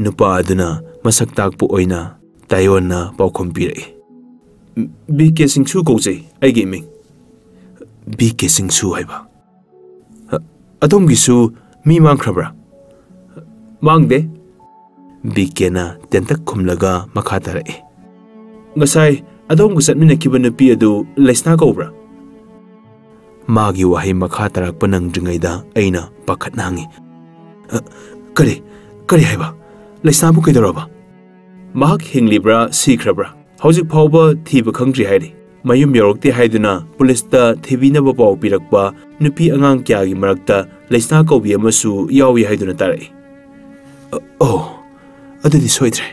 नुपा अदुना मसक ताकपु ओइना तायोना पाउखम पिरई BK Singsu कौजे आइगे मिंग BK Singsu हाइबा अदोमगिसु मी मांगख्रब्रा मांगदे BK ना तेंतक खुमलगा मखा तारए ngасai adom gu satmina kibana pi adu leisna kobra magi wahi makha tarak panang dringaida aina pakhat nangi kare haiba leisna bu kaidaroba mahak hinglibra sikrabra hojik phawba thiba khangri hairi mayum yorokti haiduna police ta thibina ba paw pirakba nupi angang kya gi marakta leisna kobi amasu yawi haiduna tarai oh adudi soidre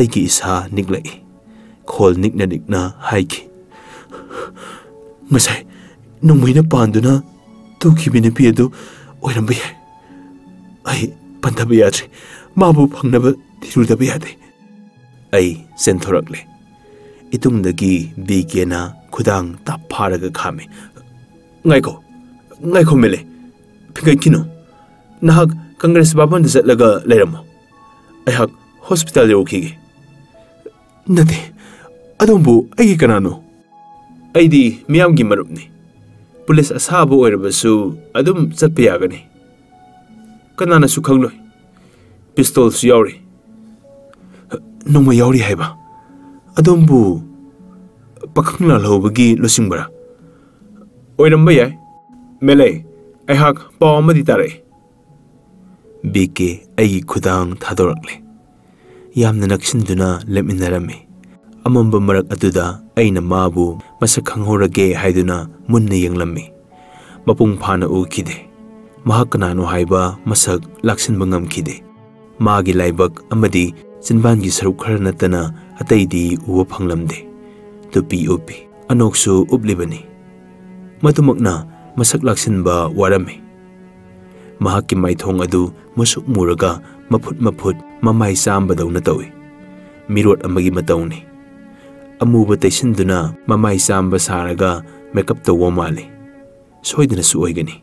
aigi isa niglai खोल निकना निकना हाइकी ngасai nongmoina panduna tukibine piedu oiramba yai ai pantaba yadre mabu phangnaba thirudaba yade ai senthorakle itungdagi BK na khudang tap pharaga khame ngaiko mele phingai kino nahak congress baban da zatlaga leiramo ai hak hospital yokhige nate adombu ai kanano aidi miyam gi marupni police asabu oirabasu adum chatpa yagani kanana su khangloi pistol su yauri nongma yauri haiba adombu pakhangla lobagi losingbara oiramba yai mele ai hak pawamadi tare BK ai khudang thadorakle yamna naksinduna leminarame amamba marak aduda aina mabu masak khangorage haiduna munna yenglammi mapung phana ukide mahakanano haiba masak laksin bangam khide magi laibak amadi sinban gi saruk khar natana ataidi uwa phanglamde to POP anoksu ublibani matumakna masak laksin ba warame mahaki maithong adu musuk muraga mafut mamai samba dauna tawi mirot amagi matawni amuba taisinduna mamai samba saraga makeup tawa male soidina su oigani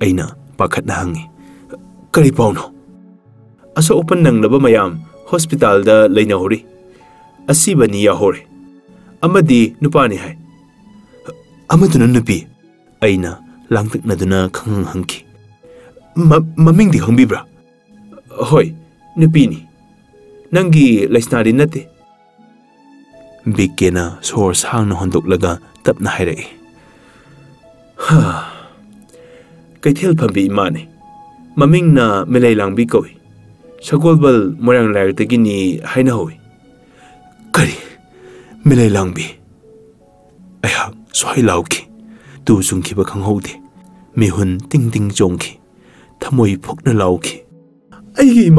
aina pakhatna hangi kari pauno asa open nanglaba mayam hospital da leina hori asibani ya hore amadi nupani hai amaduna nupi aina langtaknaduna khang hangki maming di hangbibra hoi nupini nangi laisnari nate BK na sor sang na hondoklaga tapna hairai kaithel phambi imane maming na melai langbi koi sagolbal morang lair tagini haina hoi kari melai langbi aya swai lauki tu sungki ba khanghode mehun ting ting jongki thamoi phokna lauki ai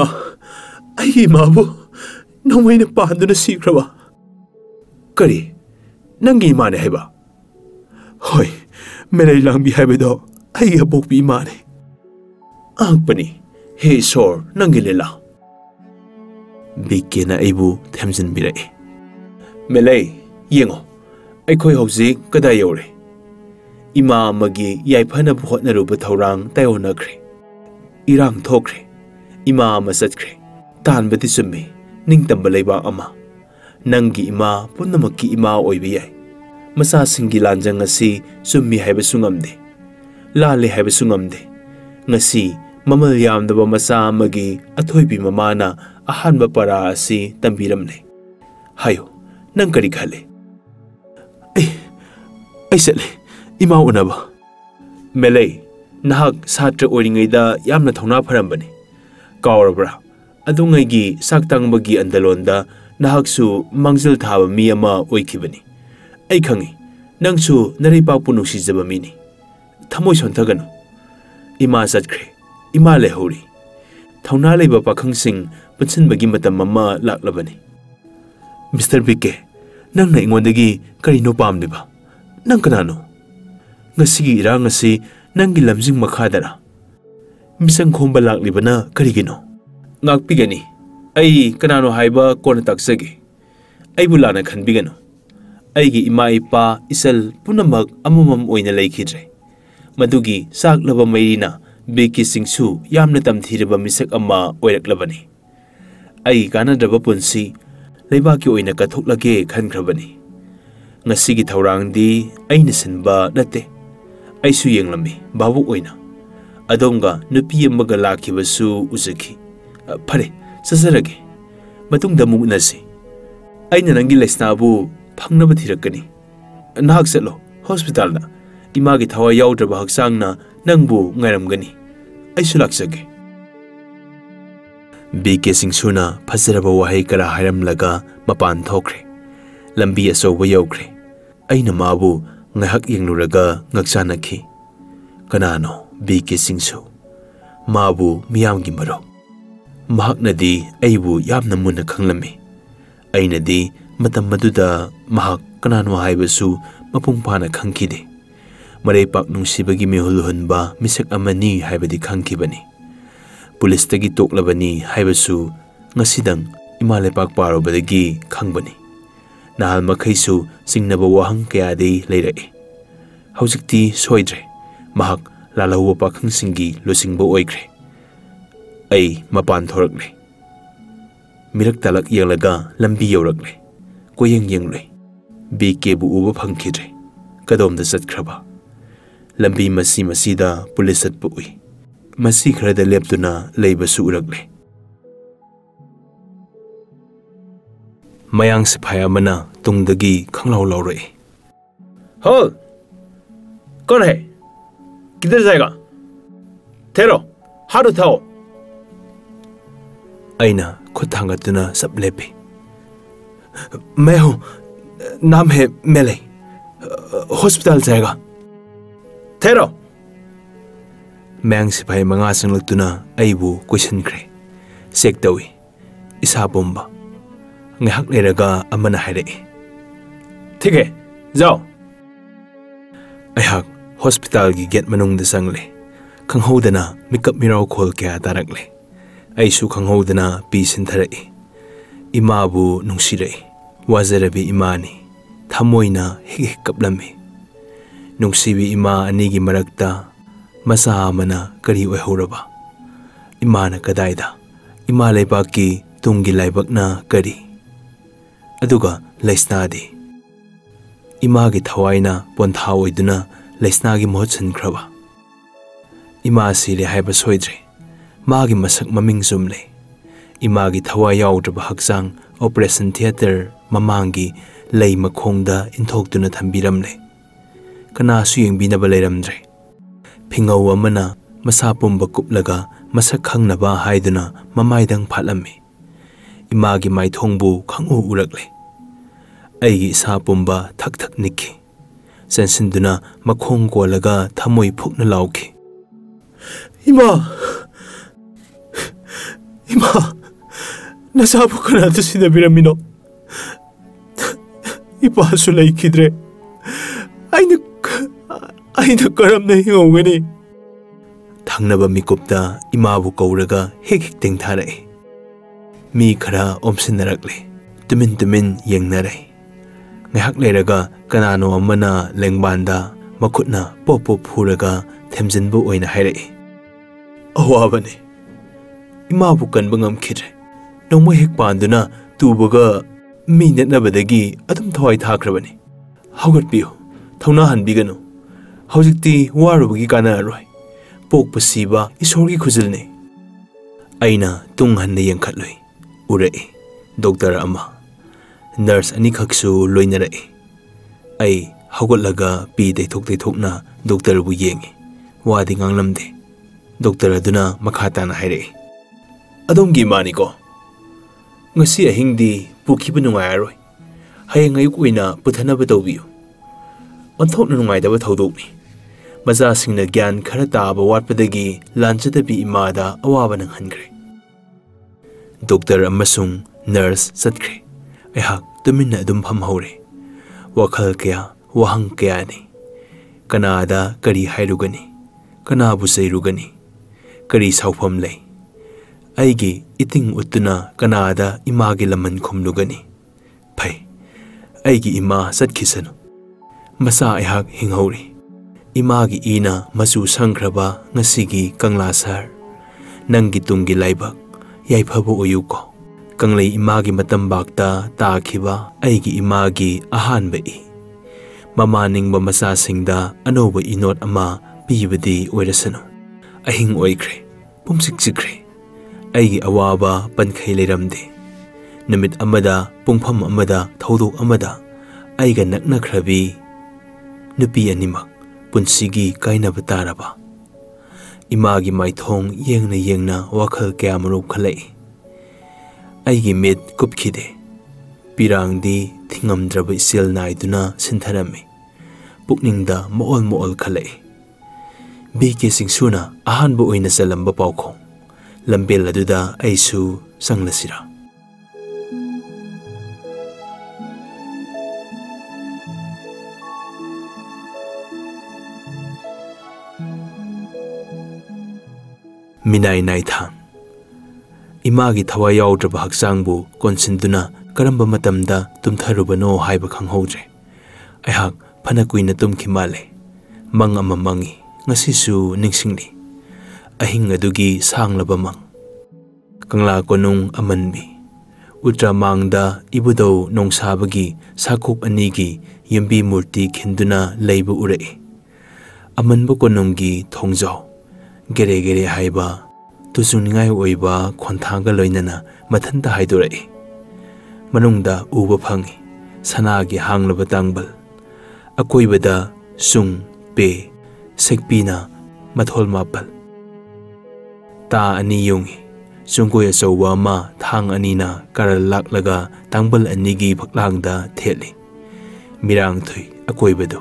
ma bu nomaina panduna sikraba kari nangi mane haiba hoi melai langbi haibedo ai abokbi mane angpani he sor nangi lela BK na aibu thamjin birai melai yengo aikhoi hauji kada yore ima magi yaifana bhotna ruba thorang tayona khre irang thokre ima masatkhre tanbati summi ningtamba leiba ama nangi ima punamaki ima oibi yai masa singi lanjang asi summi haiba sungamde lale haiba sungamde ngasi mamal yamdaba masa amagi athoibi mamana ahanba para asi tambiramle hayo nang kari khale ai sale ima unaba melei nahak satra oringaida yamna thona pharambani kawrabra adungaigi saktangba gi andalonda nahaksu mangjal thaba mi ama oikibani ai khangi nangsu naripa punusi jaba mini thamoi sontaganu ima satkre ima lehori thona leiba pakhang sing punsin bagi matam mama laklabani Mr. BK nang na ingondagi karino pamdiba nang kanano ngasigi irang asi nangi lamjing makhadara misang khomba laklibana karigino ngakpigani ai kanano haiba kona taksage ai bulana khanbigano aigi ima ipa isal punamak amumam oina leikhidre madugi saklaba mairina BK Singsu yamna tamthiraba misak amma oiraklabani ai kanadaba punsi leibaki oina kathokhlage khankrabani ngasigi thaurangdi aina sinba nate aisu yenglami babu oina adonga nupi amaga lakhibasu uzaki phare sasarage matungda mugnasi aina nangi lesnabu phangnaba thirakani nahak setlo hospital na imagi thawa yawdraba haksangna nangbu ngairamgani aisu laksage BK Singsuna fazaraba wahai kara hairamlaga mapan thokre lambi asoba yawkre aina mabu ngahak yengluraga ngaksanakhi kanano BK Singsu mabu miyamgi maro mahaknadi aibu yamna munna khanglami ainadi matam maduda mahak kanano haibasu mapung pana khangkhide marai pak nungsibagi mehulhunba misak amani haibadi khangkhibani police तगी तोकलबनी हाइबसु ngsidang imale pak paro badagi khangbani nahal makhaisu singnaba wahang kayadi leirai haujikti soidre mahak lalawa pakhang singi losingbo oikre ai mapan thorakle mirak talak yelaga lambi yorakle koyeng yengle BK bu uba phangkhidre kadom da satkraba lambi masi masida pulis atpu ui masi khrada leptuna leibasu urakle mayang siphaya mana tungdagi khanglau laurai hol कौन है किधर जाएगा ठहरो हाथ उठाओ आईना खुद थांगतुना सब लेपे मैं हूं नाम है मेले हॉस्पिटल जाएगा ठहरो मैंग सिपाही मंगा संगलतुना आईबु क्वेश्चन करे सेक तवी इसा बोम्बा ngahak leraga amana haire ठीक है जाओ ayhak hospital gi gate manung da sangle khanghodana mikap mirau khol kya tarakle aisu khanghodana pi sinthare ima bu nungsire wazarabi imani thamoina hik kaplame nungsibi ima ani gi marakta masa amana kari oi horaba imana kadaida ima leibaki tungi laibakna kari aduga laisnadi imagi thawaina pontha oiduna laisnagi mohotsan khraba ima sile haiba soidre magi masak maming sumle imagi thawa yawdraba haksang operation theater mamangi lei makhongda inthoktuna thambiramle kana su yengbinaba leiramdre phingau amana masa pumba kuplaga masak khangnaba haiduna mamaidang phatlami imagi maithongbu khangu urakle aigi sa pumba thak thak nikhi sensinduna makhong kolaga thamoi phukna lauki ima nasabu kana to sida biramino ipa su lai khidre aina karam nahi hogani thangnaba mikupta ima bu kauraga hek hek teng tharai mi khara omsinarakle tumin yengnare ngahak leraga kanano amana lengbanda makhutna popo phuraga themjinbu oina hairai awabani ima bu kanba ngamkhire nongmo hek panduna tubuga mi netnabadagi adum thawai thakrabani haugat biyo thawna hanbiganu haujikti warubugi kana roi pokpa siba isorgi khujilne aina tung hanne yengkhatloi urai doctor ama nurse ani khaksu loinarai ai haugatlaga pi deithokna doctor bu yengi wadi nganglamde doctor aduna makhata na hairai adongi mani ko ngasi ahingdi pukhibu nungai roi hayeng ayuk oina puthanaba tawbiyo onthokna nungai daba thodokni maza singna gyan khara taba watpadagi lanchadabi imada awaba nang hankhre doctor amasung nurse satkre ayhak tuminna adum pham hore wakhal kya wahang kya ni kanada kari hairugani kanabu sairugani kari saufam lei aigi iting utuna kanada imagi laman khumlugani phai aigi ima satkhisanu masa ayhak hinghori imagi ina masu sangkraba ngasigi kangla sar nangi tungi laibak yaiphabu oyuko Kanglei Imangi मतंबाक्ता ताखिबा अईगी Imangi अहानबा mama निंगबा मसासिंगदा अनोबा इनोट अमा पीबदी ओइरसनु अहिंग ओइख्रे पुमसिक सिख्रे अईगी अवाबा पनखै लेरमदे नुमित अमदा पुंगफम अमदा थौदोक अमदा अईगा नक्नख्रबी नुपी अनिमक पुंसिगी काइनबा तारबा Imangi माइथोंग येंगना वाखल क्या मरुप खलै अईगी मित कुपखिदे पिरांगदी थिंगमद्रबा इसेल नाइदुना सिंथरमे पुकनिंगदा मोल खलै BK सिंगसुना अहानबा ओइना चलंबा पाउखों लंबेल अदुदा अईसु संगलसिरा Minai नाइथांग Imangi थवाई याउद्रबा हक्सांगबु कोनसिंदुना Karamba मतमदा तुमथरुबनो हाइबा खंगहौद्रे अहाक फना कुइना तुमखि माले मंग अमा मंगी ngasisu ningsingni ahing adugi sanglaba mang kangla konung amanbi utra mangda ibudo nongsabagi sakok anigi yumbi murti khinduna leibu ure amanbu konunggi thongjau gere gere haiba tusuningai oiba khonthanga loinana mathanta haidore manungda uba phangi sanagi hanglaba tangbal akoibada sung pe sekpina mathol mapal ta ani yungi sungkoya sowa ma thang anina karal laklaga tangbal anigi phaklangda theli mirang thui akoibado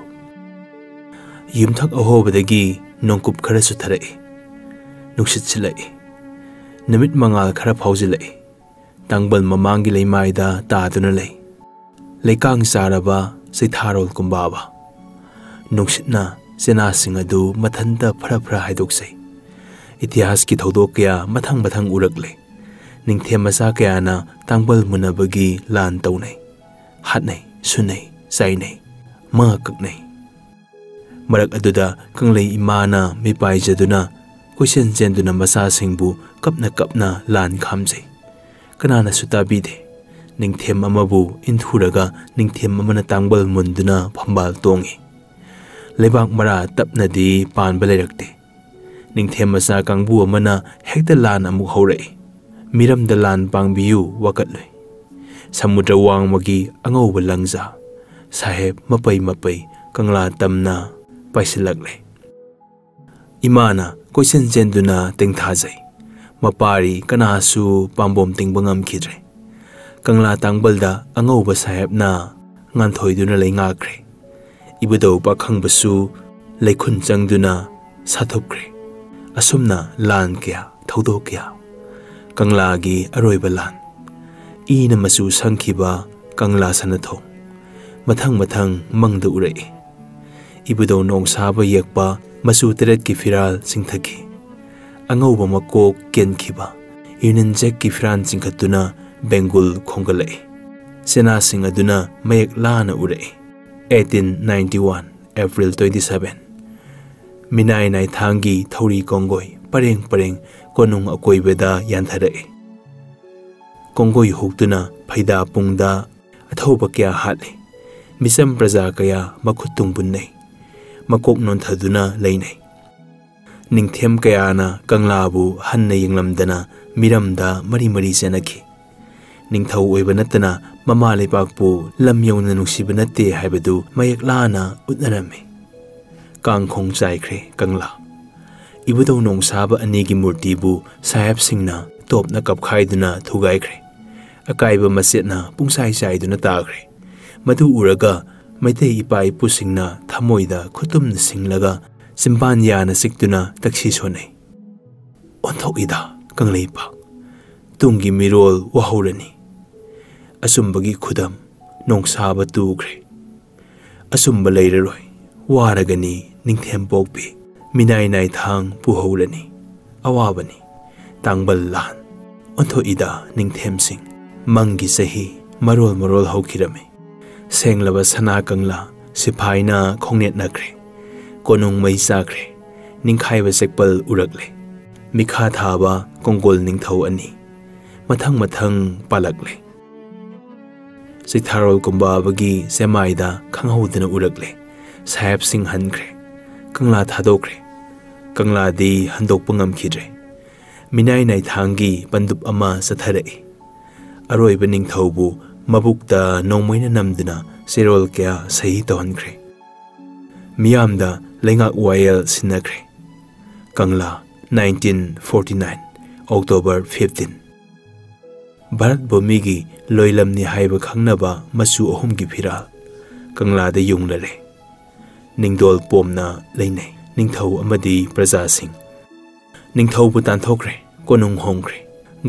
yumthak ahobadagi nongkup khara sutharai nuksit silai namit mangal khara phaujilai tangbal mamangi leimaida ta duna lei leikang saraba seitharol kumbaba nuksitna सेना सिंह अदु मथंदा फरा हाइदोक्सै इतिहास की थौदोक कया मथंग उरकले निंगथेम मसा कयाना तांगबल मुनबगी लान तौनै हातनै सुनै साइनै मा ककनै मरक अदुदा कंगलै इमाना मिपाइजदुना question जेंदुना मसा सिंहबु कपना लान खामजै कनाना सुताबिदे निंगथेम अमबु इनथुरगा निंगथेम अमना तांगबल मुंदुना फंबाल तोंगी लेबाक मरा तपनदी पानबा लेरक्ते निंगथेम मसा कांगबु अमना हेक्ता लान अमुक हौरई मिरमदा लान पांगबियु वकतलै समुद्र वांगमगी अंगौबा लंगजा साहेब मपै कंगला तमना पाइसिलक्ले इमाना क्वेश्चन जेंदुना तेंथाजै मपारी कनासु पांबोम तिंगबा ngamkhidre कंगला तांगबलदा अंगौबा साहेबना nganthoi लेंगाख्रे इबुदौ पाखंबसु लेखुन चंगदुना साथोक्रे असुमना लान क्या थौदो क्या कंगलागी अरोइबा लान ईना मसु संखिबा कंगला सनथो मथंग मंगद उरई इबुदौ नोंसाबा यकपा मसु तेरत की फिराल सिंथकी अंगौबा मकोक केनखिबा यूनियन जैक की फिरान चिंखतुना बेंगुल खोंगलै सेना सिंह अदुना मयक लाना Orai 1891 April 27 Minai nai thangi thori kongoi pareng konung akoibeda yanthare kongoi huktuna phaida pungda athoba kya hale misam praja kaya makhutung bunnai makok non thaduna leinai ningthem kaya na kanglabu hanna yinglamdana miramda mari senaki ningthau oiba natana mama leipakpu lam yongna nusiba natte haibadu mayak lana utnarame kangkhong chaikhre kangla ibudau nongsaba anigi murti bu sahab singna topna kapkhaiduna thugaikhre akaiba masetna pungsai saiduna takhre madu uraga maitei ipai pusingna thamoida khutumna singlaga simpan yana siktuna takshi sonai onthokida kangleipa tungi mirol wahurani असुंबगी खुदम नोंसाबा तुख्रे असुंबा लेररोय वारगनी Ningthem पोकपी Minai नाई थांग पुहौरनी अवाबनी तांगबल लान ओंथो इदा निंगथेम सिंह मंगी सही मरोल हौखिरमे सेंगलबा सना कंगला सिपाइना खोंगनेट नखरे कोनुंग मई चाखरे निंखाइबा सेकपल उरकले मिखा थाबा कोंगोल निंगथौ अनि मथंग मथंग पालकले सिथारोल कुंबाबगी सेमाइदा खंगहौदना उरकले साहेब सिंह हनख्रे कंगला थादोख्रे कंगला दी हंदोकपा ngamkhidre मिनाय नाइथांगी बंदुप अमा सथरई अरोइब निंगथौबु मबुकता नोंमैना नमदना सेरोल क्या सही तोहनख्रे मियामदा लेंगाक वायल सिन्नख्रे कंगला 1949 October 15 भारत भूमिगी लोइलमनी हाइब खंगनबा मसु अहुमगी फिरा कंगलादा युंगलरे निंगदोल पोमना लेने निंगथौ अमदी प्रजा सिंह निंगथौबु तानथोख्रे कोनुंग होंख्रे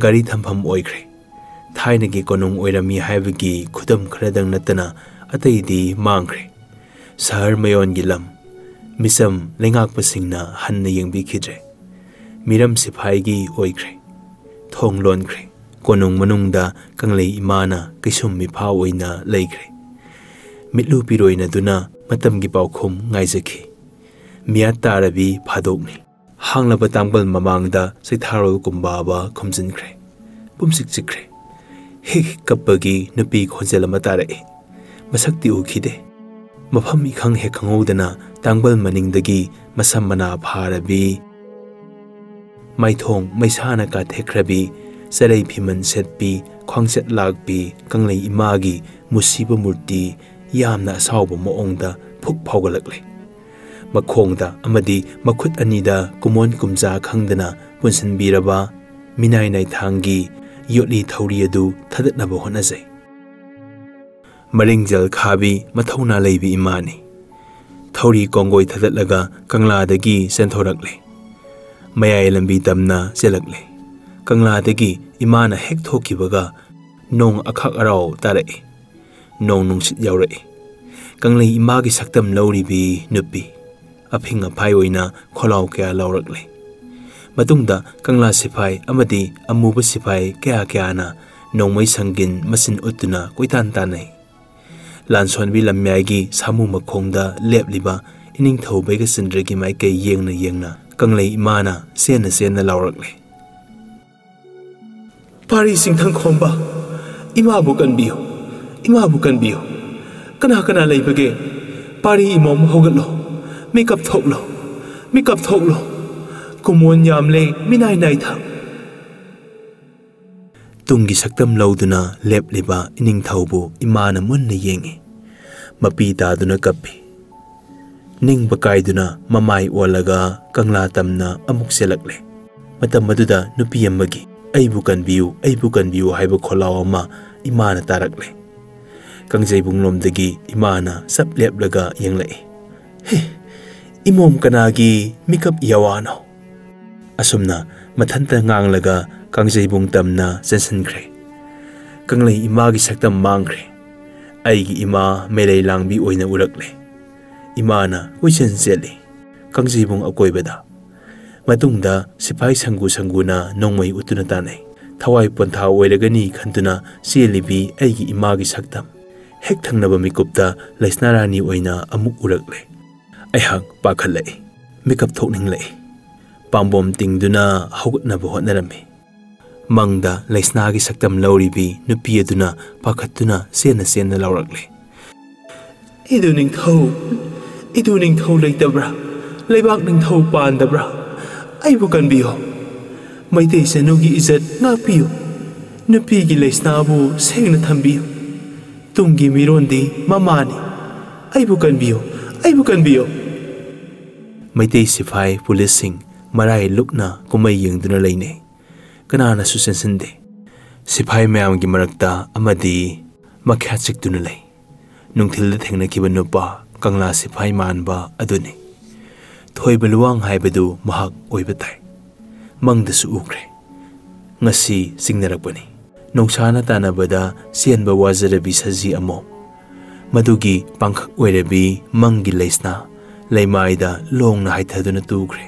गाड़ी थंफम ओइख्रे थाइनगी कोनुंग ओइरमी हाइबगी खुदम खरदंग नतना अतैदी मांख्रे शहर मयोनगी लम मिसम लेंगाकपसिंगना हन्ना यंगबिखिद्रे मिरम सिपाहीगी ओइख्रे थोंग लोनख्रे कोनुंग मनुंगदा कंगले इमाना कैसुम मिफा ओइना लेख्रे मिटलु पिरोइना दुना मतमगी पाउखुम ngaizaki मिया तारबी फादोकनी हांगलबा तांगबल ममांगदा सैथारोल कुंबाबा खुमजिनख्रे पुमसिक चिख्रे हिक कप्पगी नुपी खोजेल मतारे मसक्ति उखिदे मफम इखंग हे खंगौदना तांगबल मनिंगदगी मसम मना फारबी माइथोंग मैसाना का थेख्रबी सरै फिमन सेटपी ख्वांगसेट लागपी कंगले इमागी मुसीब मूर्ति यामना साउब मोंगदा फुक फाउगलकले मखोंगदा अमदी मखुत अनिदा कुमोन कुमजा खंगदना पुनसनबीरबा मिनाय नाइथांगी योटली थौरी अदु थदतनब होनजै मरिंगजल खाबी मथौना लेबी इमानी थौरी कोंगोय थदतलगा कंगलादगी सेंथोरकले मयाय लंबी तमना चलकले कंगलादगी इमाना हेक थोकिबगा नोंग अखक अराव तारए नोंग नुंसित यावरए कंगले इमागी सक्तम लौरिबी नुपी अफिंग अफाई ओइना खोलाव क्या लौरकले मतुंगदा कंगला सिपाई अमदी अमुब सिपाई क्या क्याना नोंमै संगिन मसिन उतुना कोइतान तानै लानसोनबी लम्यागी सामु मखोंगदा लेपलिबा इनिंग थौबैगा सिंद्रगी माइके येंगना येंगना कंगले इमाना सेना लौरकले पारी सिंथंग खोंबा इमाबु कनबियो कना कना लेबगे पारी इमोम होगलो मेकअप थोकलो कुमोन यामले मिनाय नाइथा तुंगी सक्तम लौदुना लेपलिबा इनिंग थौबु इमाना मुन्ना येंगे मपी तादुना कप्पी निंग बकाइदुना ममाई ओलगा कंगला तमना अमुक सेलकले मतम मदुदा नुपी अमगी अइबु कनबियु हाइब खोलाव अमा इमाना तारकले कंजैबुंगलोमदगी इमाना सब लेपलगा यंगलए हे इमोम कनागी मिकअप यावानो असुमना मथंता nganglगा कंजैबुंग तमना चनसनख्रे कंगलै इमागी सक्तम मांख्रे आइगी इमा मेलै लांगबी ओइना उरकले इमाना उइसन चेली कंजैबुंग अकोइबदा मतुंगदा सिपाही संगुना नोंमै उतुना तानै थवाई पंथा ओइरगनी खंतुना चेलिबी आइगी इमागी सक्तम हेक थंगनबा मिकुप्ता लैसनारानी ओइना अमुक उरकले अहाक पाखलै मिकअप थोकनिंगलै पाम्बोम तिंगदुना हौगतनब होनरमे मंगदा लैसनागी सक्तम लौरिबी नुपी अदुना पाखतुना सेना लौरकले इदु निंगथौ लेतब्रा लेबाक निंगथौ पांदब्रा आइबु कनबियो मैतै सनुगी इज्जत नापियो नुपीगी लैसनाबु सेंगना थंबियो तुंगी मिरोंदी ममानी आइबु कनबियो मैतै सिपाही पुलिस सिंह मराई लुकना कुमै यंगदुना लेने कनाना सुसेंसनदे सिपाही मयामगी मरक्ता अमदी मख्या चिकदुना लै नुंथिलदा थेंगनखिबा नुपा कंगला सिपाही मानबा अदुनि थोइबा लुवांग हाइबदु महक ओइबा ताइ मंगदसु उख्रे ngasi singnarakpani nongsana tanabada sienba wazarabi saji amo madugi pangkhak oirabi mangi leisna leimaida longna haithaduna tukre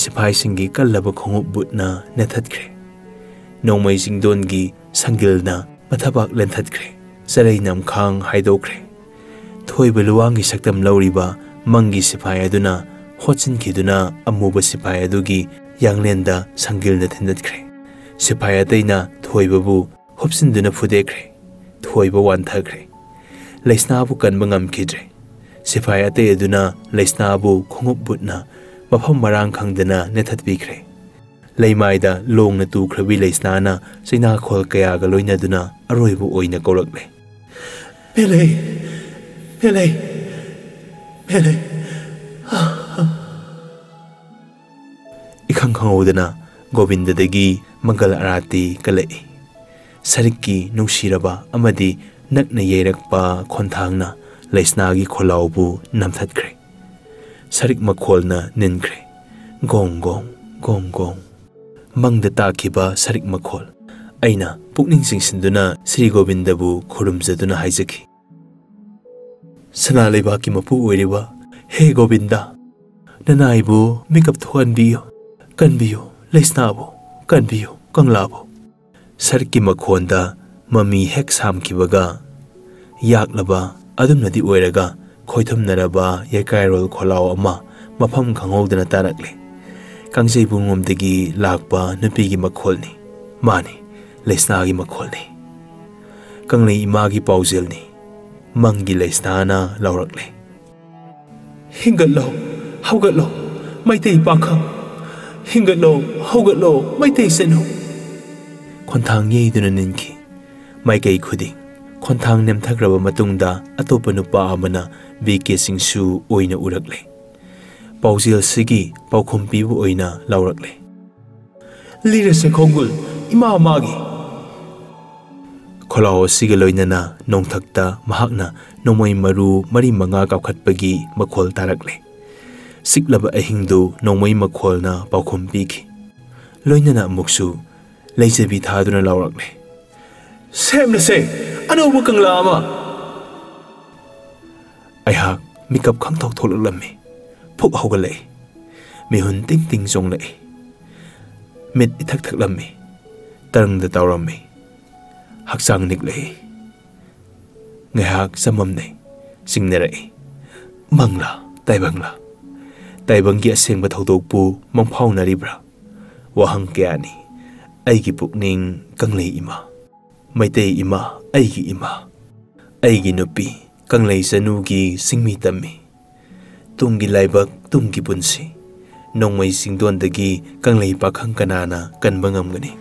sipai singi kallaba khongup butna nethatkre nongmai singdongi sangilna mathabak lenthatkre sarai namkhang haidokre thoiba luwangi saktam lauriba mangi sipai aduna hochin khiduna amuba sipai adugi yanglenda sangilna thindatkre सिपाही अतैना थोइबबु हुप्सिन्दुना फुदेख्रे थोइब वान्थख्रे लैस्नाबु कन्ब ngamखिद्रे सिपाही अतै अदुना लैस्नाबु खोंगुप बुटना मफम मरांग खंगदना नेथतबिख्रे लैमाइदा लोंगना तुख्रबि लैस्नाना सैना खोल कयागा लोइनदुना अरोइबु ओइना कौरक्ले पेले पेले पेले इखंग खंगौदना गोविंददगी मंगल आरती कलई सरिक्की नुंसिरबा अमदी नक्ना येरकपा खोंथांगना लैस्नागी खोलाउबु नमथतख्रे सरिक मखोलना निनख्रे gong gong gong gong मंगदा ताखिबा सरिक मखोल अइना पुकनिंग सिंसिंदुना श्री गोविंदबु खुरुमजदुना हाइजखि सना लेबाकी मपु ओइरिबा हे गोविंदा ननाइबु मिकअप थोहनबियो कनबियो लैस्नाबु कनबियो कंगलाबु सरकी मखोंदा mummy हेक सामखिबगा याकलबा अदुमनदी ओइरगा खोइथमनरबा येकाइरोल खोलाव अमा मफम खंगौदना तारकले कांजेबुंगोमदगी लाकपा नुपीगी मखोलनी मानी लैस्नागी मखोलनी Kangle Imangi पाउजेलनी मंगी लैस्नाना लौरकले हिंगलो हौगलो मैतै पाखं हिंगलो हौगलो मैतै सेनु खोंथांग येदुना निनखि माइकई खुदिंग खोंथांग नेमथग्रबा मतुंगदा अतोप नुपा अमना BK सिंगसु ओइना उरकले पाउजेल सिगी पाउखुम पीबु ओइना लौरकले लीरसे खोंगुल इमा मागी खोलाओ सिगे लोइनना नोंथक्ता महाकना नोमोय मरु मरी मंगा काखटपगी मखोल तारकले सिकलब अहिंगदु नोमोय मखोलना पाउखुम पीखि लोइनना मुक्सु लैजबी थादुना लौरकले सेमनसे अनोबु कंगला अमा अयहाक मिकअप खंथोक थोललम्मे फुक हौगले मिहुन तिंग तिंग जोंगले मिट इथक थकलम्मे तरंगदा तौरम्मे हक्सांग निकले ngahak samamne singnarai mangla taibanggi asengba thodokpu mangphaunaribra wahang kyani aigi pukning kanglei ima maitei ima aigi nupi kanglei sanugi singmi tammi tunggi laibak tunggi punsi nongmai singdondagi kanglei pakhang kanana kanbangamgani